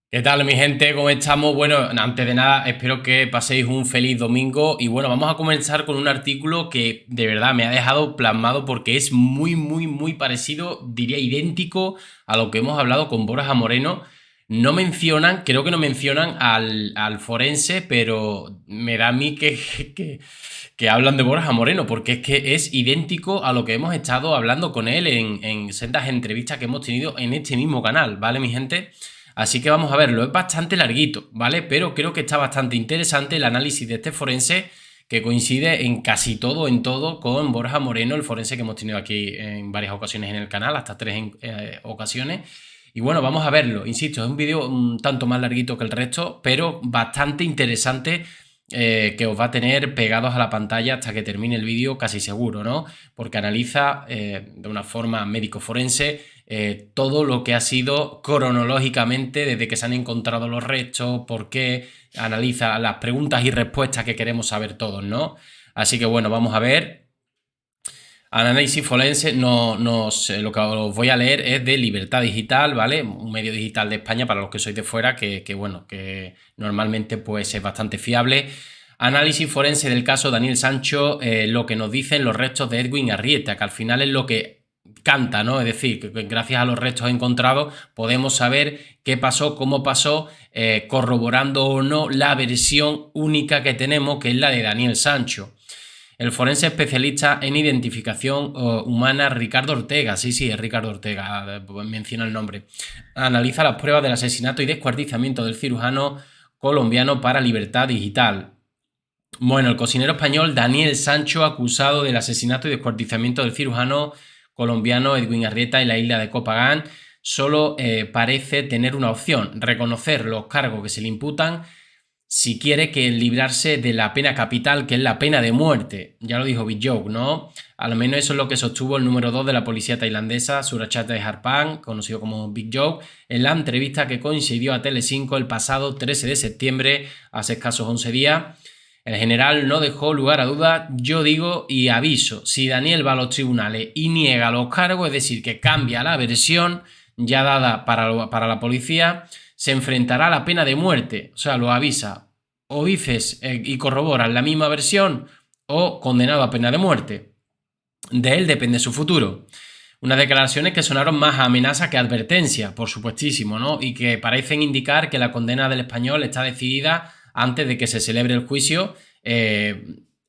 ¿Qué tal, mi gente? ¿Cómo estamos? Bueno, antes de nada, espero que paséis un feliz domingo y bueno, vamos a comenzar con un artículo que de verdad me ha dejado plasmado porque es muy parecido, diría idéntico a lo que hemos hablado con Borja Moreno. No mencionan, creo que no mencionan al forense, pero me da a mí que hablan de Borja Moreno porque es que es idéntico a lo que hemos estado hablando con él en sendas entrevistas que hemos tenido en este mismo canal, ¿vale, mi gente? Así que vamos a verlo, es bastante larguito, ¿vale? Pero creo que está bastante interesante el análisis de este forense que coincide en casi todo, en todo, con Borja Moreno, el forense que hemos tenido aquí en varias ocasiones en el canal, hasta tres ocasiones. Y bueno, vamos a verlo, insisto, es un vídeo un tanto más larguito que el resto, pero bastante interesante que os va a tener pegados a la pantalla hasta que termine el vídeo, casi seguro, ¿no? Porque analiza de una forma médico forense todo lo que ha sido cronológicamente desde que se han encontrado los restos, por qué, analiza las preguntas y respuestas que queremos saber todos, ¿no? Así que bueno, vamos a ver. Análisis forense, no sé, lo que os voy a leer es de Libertad Digital, ¿vale? Un medio digital de España para los que sois de fuera, que bueno, que normalmente pues es bastante fiable. Análisis forense del caso Daniel Sancho, lo que nos dicen los restos de Edwin Arrieta, que al final es lo que canta, ¿no? Es decir, que gracias a los restos encontrados podemos saber qué pasó, cómo pasó, corroborando o no la versión única que tenemos, que es la de Daniel Sancho. El forense especialista en identificación humana Ricardo Ortega, sí, es Ricardo Ortega, menciona el nombre, analiza las pruebas del asesinato y descuartizamiento del cirujano colombiano para Libertad Digital. Bueno, el cocinero español Daniel Sancho, acusado del asesinato y descuartizamiento del cirujano colombiano Edwin Arrieta en la isla de Copagán, solo parece tener una opción: reconocer los cargos que se le imputan si quiere que librarse de la pena capital, que es la pena de muerte. Ya lo dijo Big Joke, ¿no? Al menos eso es lo que sostuvo el número 2 de la policía tailandesa, Surachate Harpan, conocido como Big Joke, en la entrevista que coincidió a Telecinco el pasado 13 de septiembre, hace escasos 11 días. El general no dejó lugar a dudas. Yo digo y aviso, si Daniel va a los tribunales y niega los cargos, es decir, que cambia la versión ya dada para la policía, se enfrentará a la pena de muerte. O sea, lo avisa. O dices y corroboras la misma versión o condenado a pena de muerte. De él depende su futuro. Unas declaraciones que sonaron más a amenaza que a advertencia, por supuestísimo, ¿no? Y que parecen indicar que la condena del español está decidida antes de que se celebre el juicio,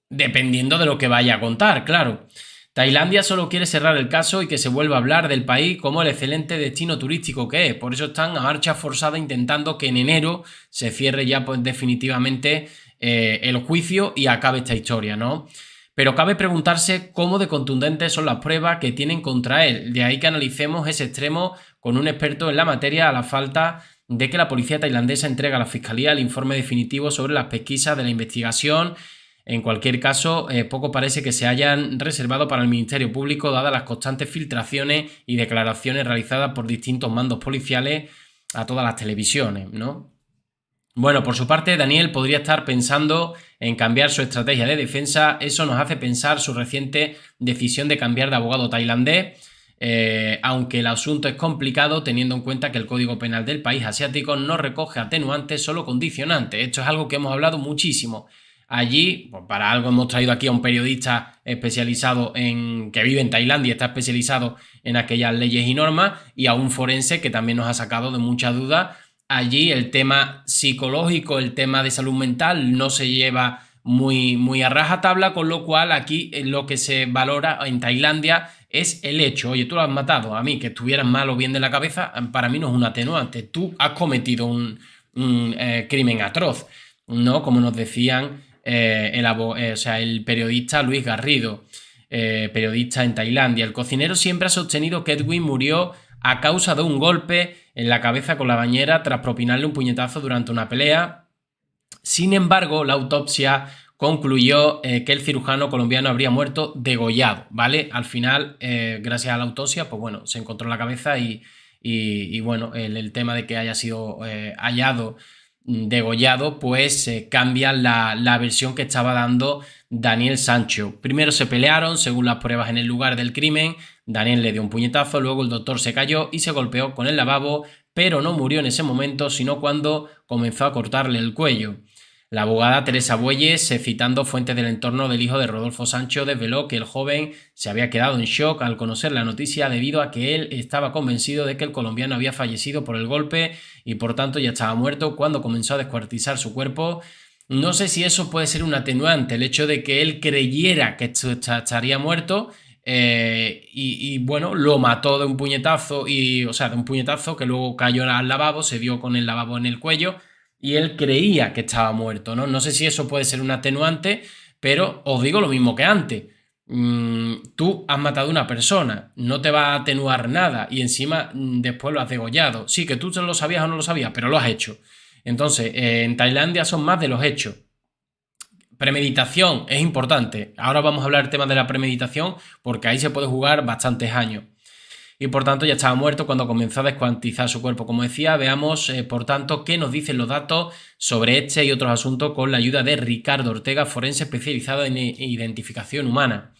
dependiendo de lo que vaya a contar, claro. Tailandia solo quiere cerrar el caso y que se vuelva a hablar del país como el excelente destino turístico que es. Por eso están a marcha forzada intentando que en enero se cierre ya pues, definitivamente el juicio y acabe esta historia, ¿no? Pero cabe preguntarse cómo de contundentes son las pruebas que tienen contra él. De ahí que analicemos ese extremo con un experto en la materia, a la falta de que la policía tailandesa entregue a la fiscalía el informe definitivo sobre las pesquisas de la investigación. En cualquier caso, poco parece que se hayan reservado para el Ministerio Público, dadas las constantes filtraciones y declaraciones realizadas por distintos mandos policiales a todas las televisiones, ¿no? Bueno, por su parte, Daniel podría estar pensando en cambiar su estrategia de defensa. Eso nos hace pensar su reciente decisión de cambiar de abogado tailandés, aunque el asunto es complicado teniendo en cuenta que el Código Penal del país asiático no recoge atenuantes, solo condicionantes. Esto es algo que hemos hablado muchísimo. Allí, pues para algo hemos traído aquí a un periodista especializado que vive en Tailandia y está especializado en aquellas leyes y normas, y a un forense que también nos ha sacado de muchas dudas. Allí el tema psicológico, el tema de salud mental no se lleva muy a rajatabla, con lo cual aquí lo que se valora en Tailandia es el hecho. Oye, tú lo has matado, a mí que estuvieras mal o bien de la cabeza, para mí no es un atenuante. Tú has cometido un crimen atroz, ¿no? Como nos decían el periodista Luis Garrido, periodista en Tailandia. El cocinero siempre ha sostenido que Edwin murió a causa de un golpe en la cabeza con la bañera tras propinarle un puñetazo durante una pelea. Sin embargo, la autopsia concluyó que el cirujano colombiano habría muerto degollado, ¿vale? Al final, gracias a la autopsia, pues bueno, se encontró la cabeza y bueno, el tema de que haya sido hallado degollado, pues cambia la versión que estaba dando Daniel Sancho. Primero se pelearon, según las pruebas en el lugar del crimen. Daniel le dio un puñetazo, luego el doctor se cayó y se golpeó con el lavabo, pero no murió en ese momento, sino cuando comenzó a cortarle el cuello. La abogada Teresa Bueyes, citando fuentes del entorno del hijo de Rodolfo Sancho, desveló que el joven se había quedado en shock al conocer la noticia debido a que él estaba convencido de que el colombiano había fallecido por el golpe y por tanto ya estaba muerto cuando comenzó a descuartizar su cuerpo. No sé si eso puede ser un atenuante, el hecho de que él creyera que estaría muerto y bueno, lo mató de un puñetazo, o sea, de un puñetazo que luego cayó al lavabo, se dio con el lavabo en el cuello y él creía que estaba muerto, ¿no? No sé si eso puede ser un atenuante, pero os digo lo mismo que antes. Tú has matado a una persona, no te va a atenuar nada y encima después lo has degollado. Sí, que tú lo sabías o no lo sabías, pero lo has hecho. Entonces, en Tailandia son más de los hechos. Premeditación es importante. Ahora vamos a hablar del tema de la premeditación porque ahí se puede jugar bastantes años. Y por tanto ya estaba muerto cuando comenzó a descuantizar su cuerpo. Como decía, veamos por tanto qué nos dicen los datos sobre este y otros asuntos con la ayuda de Ricardo Ortega, forense especializado en identificación humana.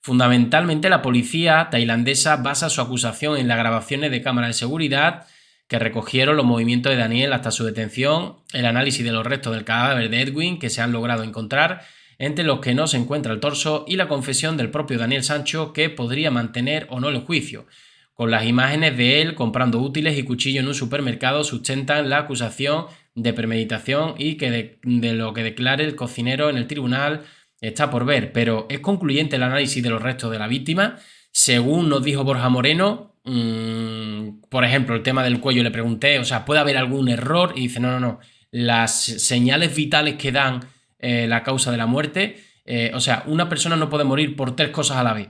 Fundamentalmente la policía tailandesa basa su acusación en las grabaciones de cámaras de seguridad que recogieron los movimientos de Daniel hasta su detención, el análisis de los restos del cadáver de Edwin que se han logrado encontrar, entre los que no se encuentra el torso, y la confesión del propio Daniel Sancho que podría mantener o no el juicio. Con las imágenes de él comprando útiles y cuchillos en un supermercado sustentan la acusación de premeditación y que de lo que declare el cocinero en el tribunal está por ver, pero ¿es concluyente el análisis de los restos de la víctima? Según nos dijo Borja Moreno, por ejemplo, el tema del cuello, le pregunté, o sea, ¿puede haber algún error? Y dice, no, las señales vitales que dan la causa de la muerte, o sea, una persona no puede morir por 3 cosas a la vez.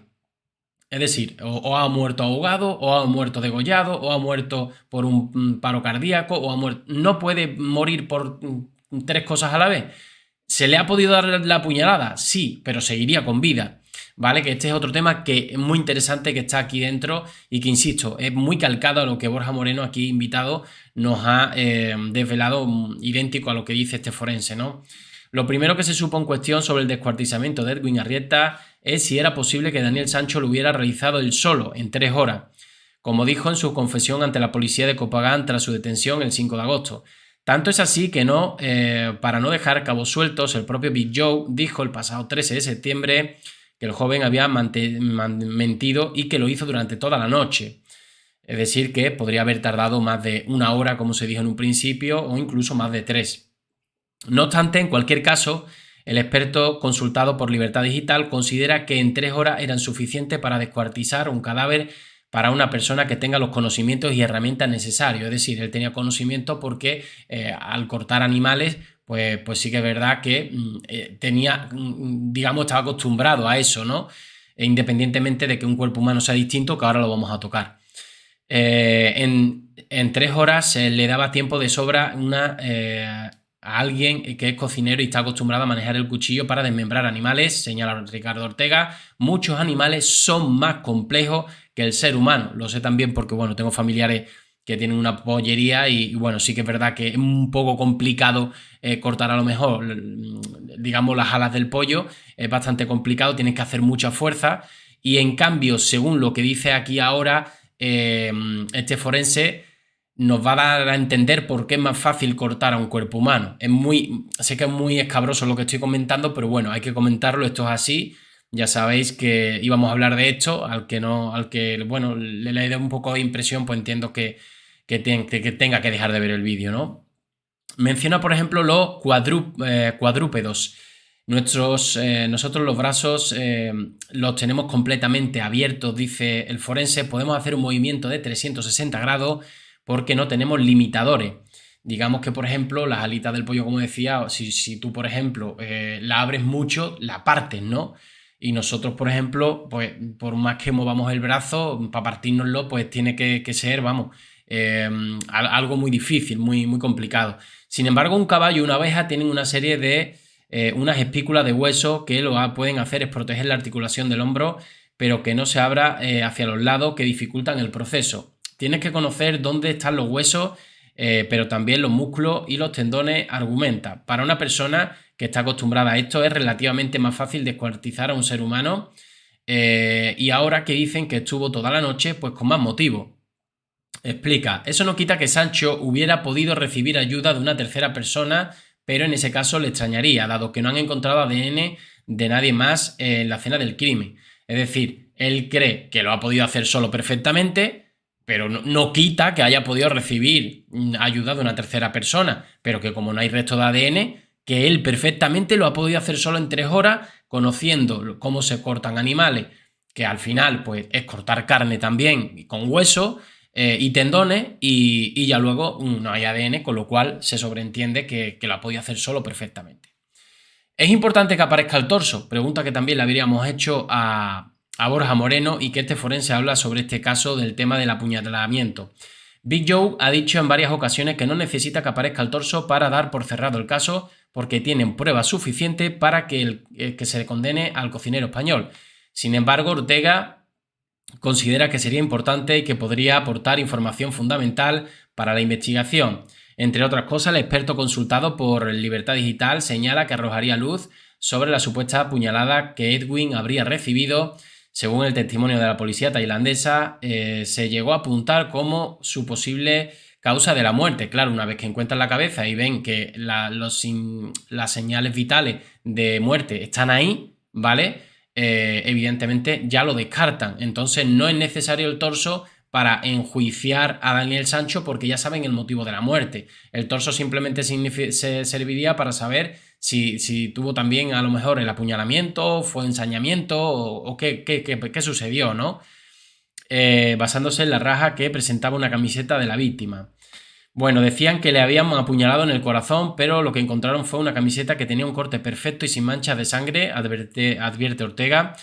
Es decir, o ha muerto ahogado, o ha muerto degollado, o ha muerto por un paro cardíaco, o ha muerto... No puede morir por 3 cosas a la vez. ¿Se le ha podido dar la puñalada? Sí, pero seguiría con vida. ¿Vale? Que este es otro tema que es muy interesante, que está aquí dentro y que, insisto, es muy calcado a lo que Borja Moreno, aquí invitado, nos ha desvelado, idéntico a lo que dice este forense, ¿no? Lo primero que se supo en cuestión sobre el descuartizamiento de Edwin Arrieta es si era posible que Daniel Sancho lo hubiera realizado él solo, en 3 horas, como dijo en su confesión ante la policía de Copagán tras su detención el 5 de agosto. Tanto es así que para no dejar cabos sueltos, el propio Big Joe dijo el pasado 13 de septiembre que el joven había mentido y que lo hizo durante toda la noche. Es decir, que podría haber tardado más de 1 hora, como se dijo en un principio, o incluso más de 3. No obstante, en cualquier caso, el experto consultado por Libertad Digital considera que en 3 horas eran suficientes para descuartizar un cadáver para una persona que tenga los conocimientos y herramientas necesarios. Es decir, él tenía conocimiento porque al cortar animales, pues sí que es verdad que tenía, digamos, estaba acostumbrado a eso, ¿no? Independientemente de que un cuerpo humano sea distinto, que ahora lo vamos a tocar. En 3 horas le daba tiempo de sobra a alguien que es cocinero y está acostumbrado a manejar el cuchillo para desmembrar animales, señala Ricardo Ortega. Muchos animales son más complejos que el ser humano. Lo sé también porque, bueno, tengo familiares que tienen una pollería y bueno, sí que es verdad que es un poco complicado cortar a lo mejor, digamos, las alas del pollo. Es bastante complicado, tienes que hacer mucha fuerza y en cambio, según lo que dice aquí ahora este forense, nos va a dar a entender por qué es más fácil cortar a un cuerpo humano. Sé que es muy escabroso lo que estoy comentando, pero bueno, hay que comentarlo, esto es así. Ya sabéis que íbamos a hablar de esto, al que bueno, le dé un poco de impresión, pues entiendo que tenga que dejar de ver el vídeo, ¿no? Menciona, por ejemplo, los cuadrúpedos. Nosotros los brazos los tenemos completamente abiertos, dice el forense. Podemos hacer un movimiento de 360 grados porque no tenemos limitadores. Digamos que, por ejemplo, las alitas del pollo, como decía, si tú, por ejemplo, la abres mucho, la partes, ¿no? Y nosotros, por ejemplo, pues por más que movamos el brazo, para partírnoslo, pues tiene que ser, vamos, algo muy difícil, muy, muy complicado. Sin embargo, un caballo y una abeja tienen una serie de unas espículas de hueso que lo que pueden hacer es proteger la articulación del hombro, pero que no se abra hacia los lados, que dificultan el proceso. Tienes que conocer dónde están los huesos, pero también los músculos y los tendones, argumenta. Para una persona que está acostumbrada a esto es relativamente más fácil descuartizar a un ser humano y ahora que dicen que estuvo toda la noche, pues con más motivo. Explica, eso no quita que Sancho hubiera podido recibir ayuda de una tercera persona, pero en ese caso le extrañaría, dado que no han encontrado ADN de nadie más en la escena del crimen. Es decir, él cree que lo ha podido hacer solo perfectamente, pero no quita que haya podido recibir ayuda de una tercera persona, pero que como no hay resto de ADN, que él perfectamente lo ha podido hacer solo en 3 horas, conociendo cómo se cortan animales, que al final pues es cortar carne también con hueso y tendones, y ya luego no hay ADN, con lo cual se sobreentiende que lo ha podido hacer solo perfectamente. ¿Es importante que aparezca el torso? Pregunta que también le habríamos hecho a Borja Moreno, y que este forense habla sobre este caso del tema del apuñalamiento. Big Joe ha dicho en varias ocasiones que no necesita que aparezca el torso para dar por cerrado el caso, porque tienen pruebas suficientes para que se le condene al cocinero español. Sin embargo, Ortega considera que sería importante y que podría aportar información fundamental para la investigación. Entre otras cosas, el experto consultado por Libertad Digital señala que arrojaría luz sobre la supuesta puñalada que Edwin habría recibido. Según el testimonio de la policía tailandesa, se llegó a apuntar como su posible causa de la muerte. Claro, una vez que encuentran la cabeza y ven que las señales vitales de muerte están ahí, ¿vale? Evidentemente ya lo descartan. Entonces no es necesario el torso para enjuiciar a Daniel Sancho, porque ya saben el motivo de la muerte. El torso simplemente se serviría para saber si tuvo también a lo mejor el apuñalamiento, fue ensañamiento o qué sucedió, ¿no? Basándose en la raja que presentaba una camiseta de la víctima. Bueno, decían que le habían apuñalado en el corazón, pero lo que encontraron fue una camiseta que tenía un corte perfecto y sin manchas de sangre, advierte Ortega.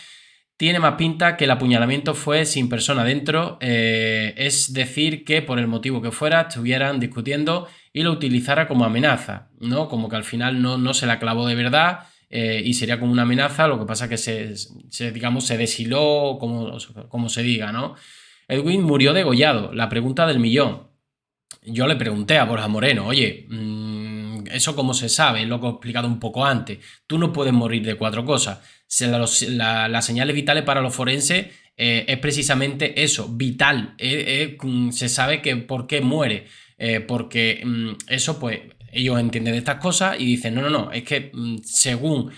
Tiene más pinta que el apuñalamiento fue sin persona dentro, es decir, que por el motivo que fuera estuvieran discutiendo y lo utilizara como amenaza, ¿no? Como que al final no se la clavó de verdad, y sería como una amenaza, lo que pasa que se deshiló, como se diga, ¿no? Edwin murió degollado, la pregunta del millón. Yo le pregunté a Borja Moreno, oye, ¿eso cómo se sabe? Lo que he explicado un poco antes. Tú no puedes morir de 4 cosas. Las señales vitales para los forenses es precisamente eso, vital. Se sabe que por qué muere. Porque eso, pues, ellos entienden de estas cosas y dicen, no, es que según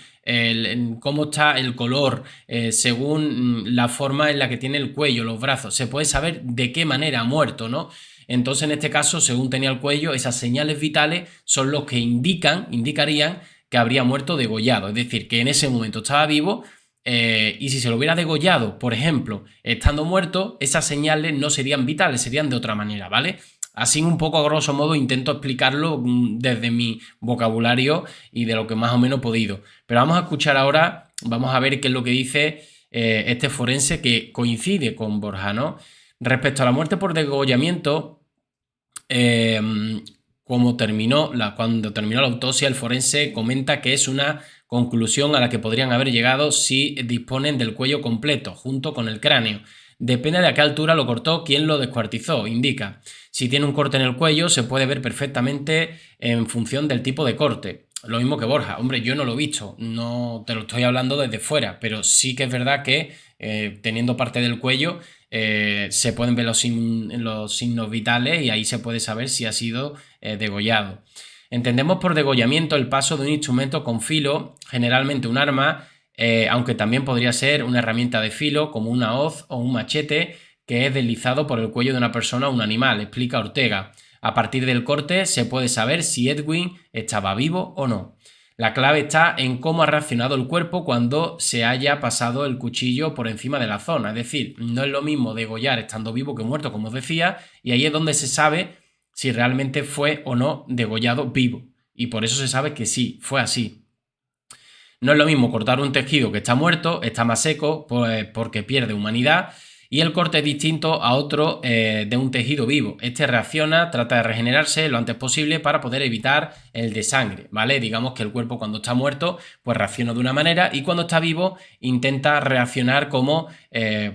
cómo está el color, según la forma en la que tiene el cuello, los brazos, se puede saber de qué manera ha muerto, ¿no? Entonces, en este caso, según tenía el cuello, esas señales vitales son los que indicarían que habría muerto degollado. Es decir, que en ese momento estaba vivo, y si se lo hubiera degollado, por ejemplo, estando muerto, esas señales no serían vitales, serían de otra manera, ¿vale? Así un poco a grosso modo intento explicarlo desde mi vocabulario y de lo que más o menos he podido. Pero vamos a escuchar ahora, vamos a ver qué es lo que dice este forense, que coincide con Borja, ¿no? Respecto a la muerte por degollamiento, cuando terminó la autopsia, el forense comenta que es una conclusión a la que podrían haber llegado si disponen del cuello completo, junto con el cráneo. Depende de a qué altura lo cortó, quién lo descuartizó, indica. Si tiene un corte en el cuello, se puede ver perfectamente en función del tipo de corte. Lo mismo que Borja. Hombre, yo no lo he visto, no te lo estoy hablando desde fuera, pero sí que es verdad que teniendo parte del cuello se pueden ver los signos vitales y ahí se puede saber si ha sido degollado. Entendemos por degollamiento el paso de un instrumento con filo, generalmente un arma, aunque también podría ser una herramienta de filo como una hoz o un machete, que es deslizado por el cuello de una persona o un animal, explica Ortega. A partir del corte se puede saber si Edwin estaba vivo o no. La clave está en cómo ha reaccionado el cuerpo cuando se haya pasado el cuchillo por encima de la zona. Es decir, no es lo mismo degollar estando vivo que muerto, como os decía, y ahí es donde se sabe si realmente fue o no degollado vivo. Y por eso se sabe que sí, fue así. No es lo mismo cortar un tejido que está muerto, está más seco, pues porque pierde humanidad, y el corte es distinto a otro de un tejido vivo. Este reacciona, trata de regenerarse lo antes posible para poder evitar el desangre, ¿vale? Digamos que el cuerpo cuando está muerto pues reacciona de una manera, y cuando está vivo intenta reaccionar como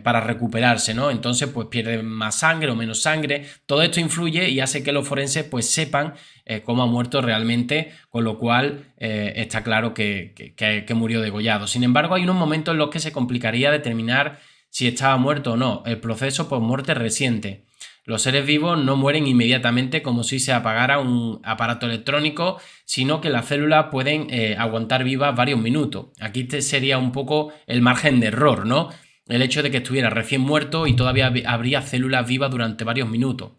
para recuperarse, ¿no? Entonces pues pierde más sangre o menos sangre. Todo esto influye y hace que los forenses pues sepan cómo ha muerto realmente, con lo cual está claro que murió degollado. Sin embargo, hay unos momentos en los que se complicaría determinar si estaba muerto o no, el proceso por muerte reciente. Los seres vivos no mueren inmediatamente como si se apagara un aparato electrónico, sino que las células pueden aguantar vivas varios minutos. Aquí sería un poco el margen de error, ¿no? El hecho de que estuviera recién muerto y todavía habría células vivas durante varios minutos.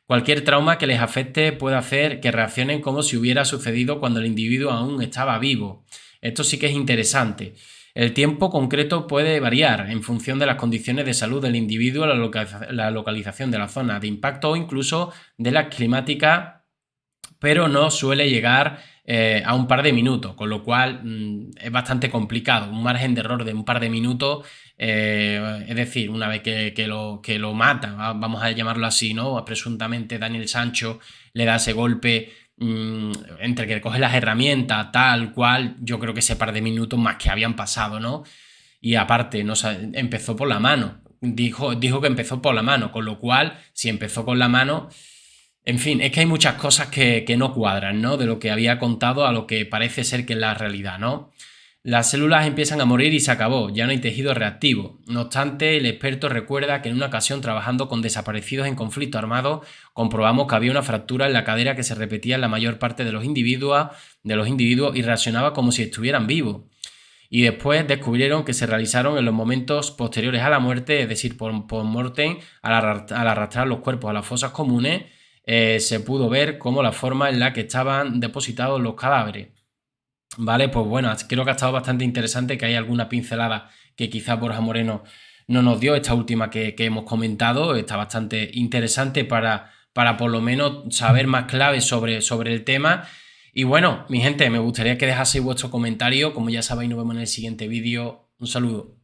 Cualquier trauma que les afecte puede hacer que reaccionen como si hubiera sucedido cuando el individuo aún estaba vivo. Esto sí que es interesante. El tiempo concreto puede variar en función de las condiciones de salud del individuo, la localización de la zona de impacto o incluso de las climáticas, pero no suele llegar a un par de minutos, con lo cual es bastante complicado. Un margen de error de un par de minutos, es decir, una vez que lo mata, vamos a llamarlo así, ¿no? Presuntamente Daniel Sancho le da ese golpe entre que coge las herramientas, tal cual, yo creo que ese par de minutos más que habían pasado, ¿no? Y aparte, no, empezó por la mano. Dijo que empezó por la mano, con lo cual, si empezó con la mano. En fin, es que hay muchas cosas que no cuadran, ¿no? De lo que había contado a lo que parece ser que es la realidad, ¿no? Las células empiezan a morir y se acabó, ya no hay tejido reactivo. No obstante, el experto recuerda que en una ocasión trabajando con desaparecidos en conflicto armado, comprobamos que había una fractura en la cadera que se repetía en la mayor parte de los individuos y reaccionaba como si estuvieran vivos. Y después descubrieron que se realizaron en los momentos posteriores a la muerte, es decir, por mortem, al arrastrar los cuerpos a las fosas comunes, se pudo ver cómo la forma en la que estaban depositados los cadáveres. Vale, pues bueno, creo que ha estado bastante interesante, que hay alguna pincelada que quizás Borja Moreno no nos dio. Esta última que hemos comentado está bastante interesante para por lo menos saber más claves sobre el tema. Y bueno, mi gente, me gustaría que dejaseis vuestro comentario. Como ya sabéis, nos vemos en el siguiente vídeo. Un saludo.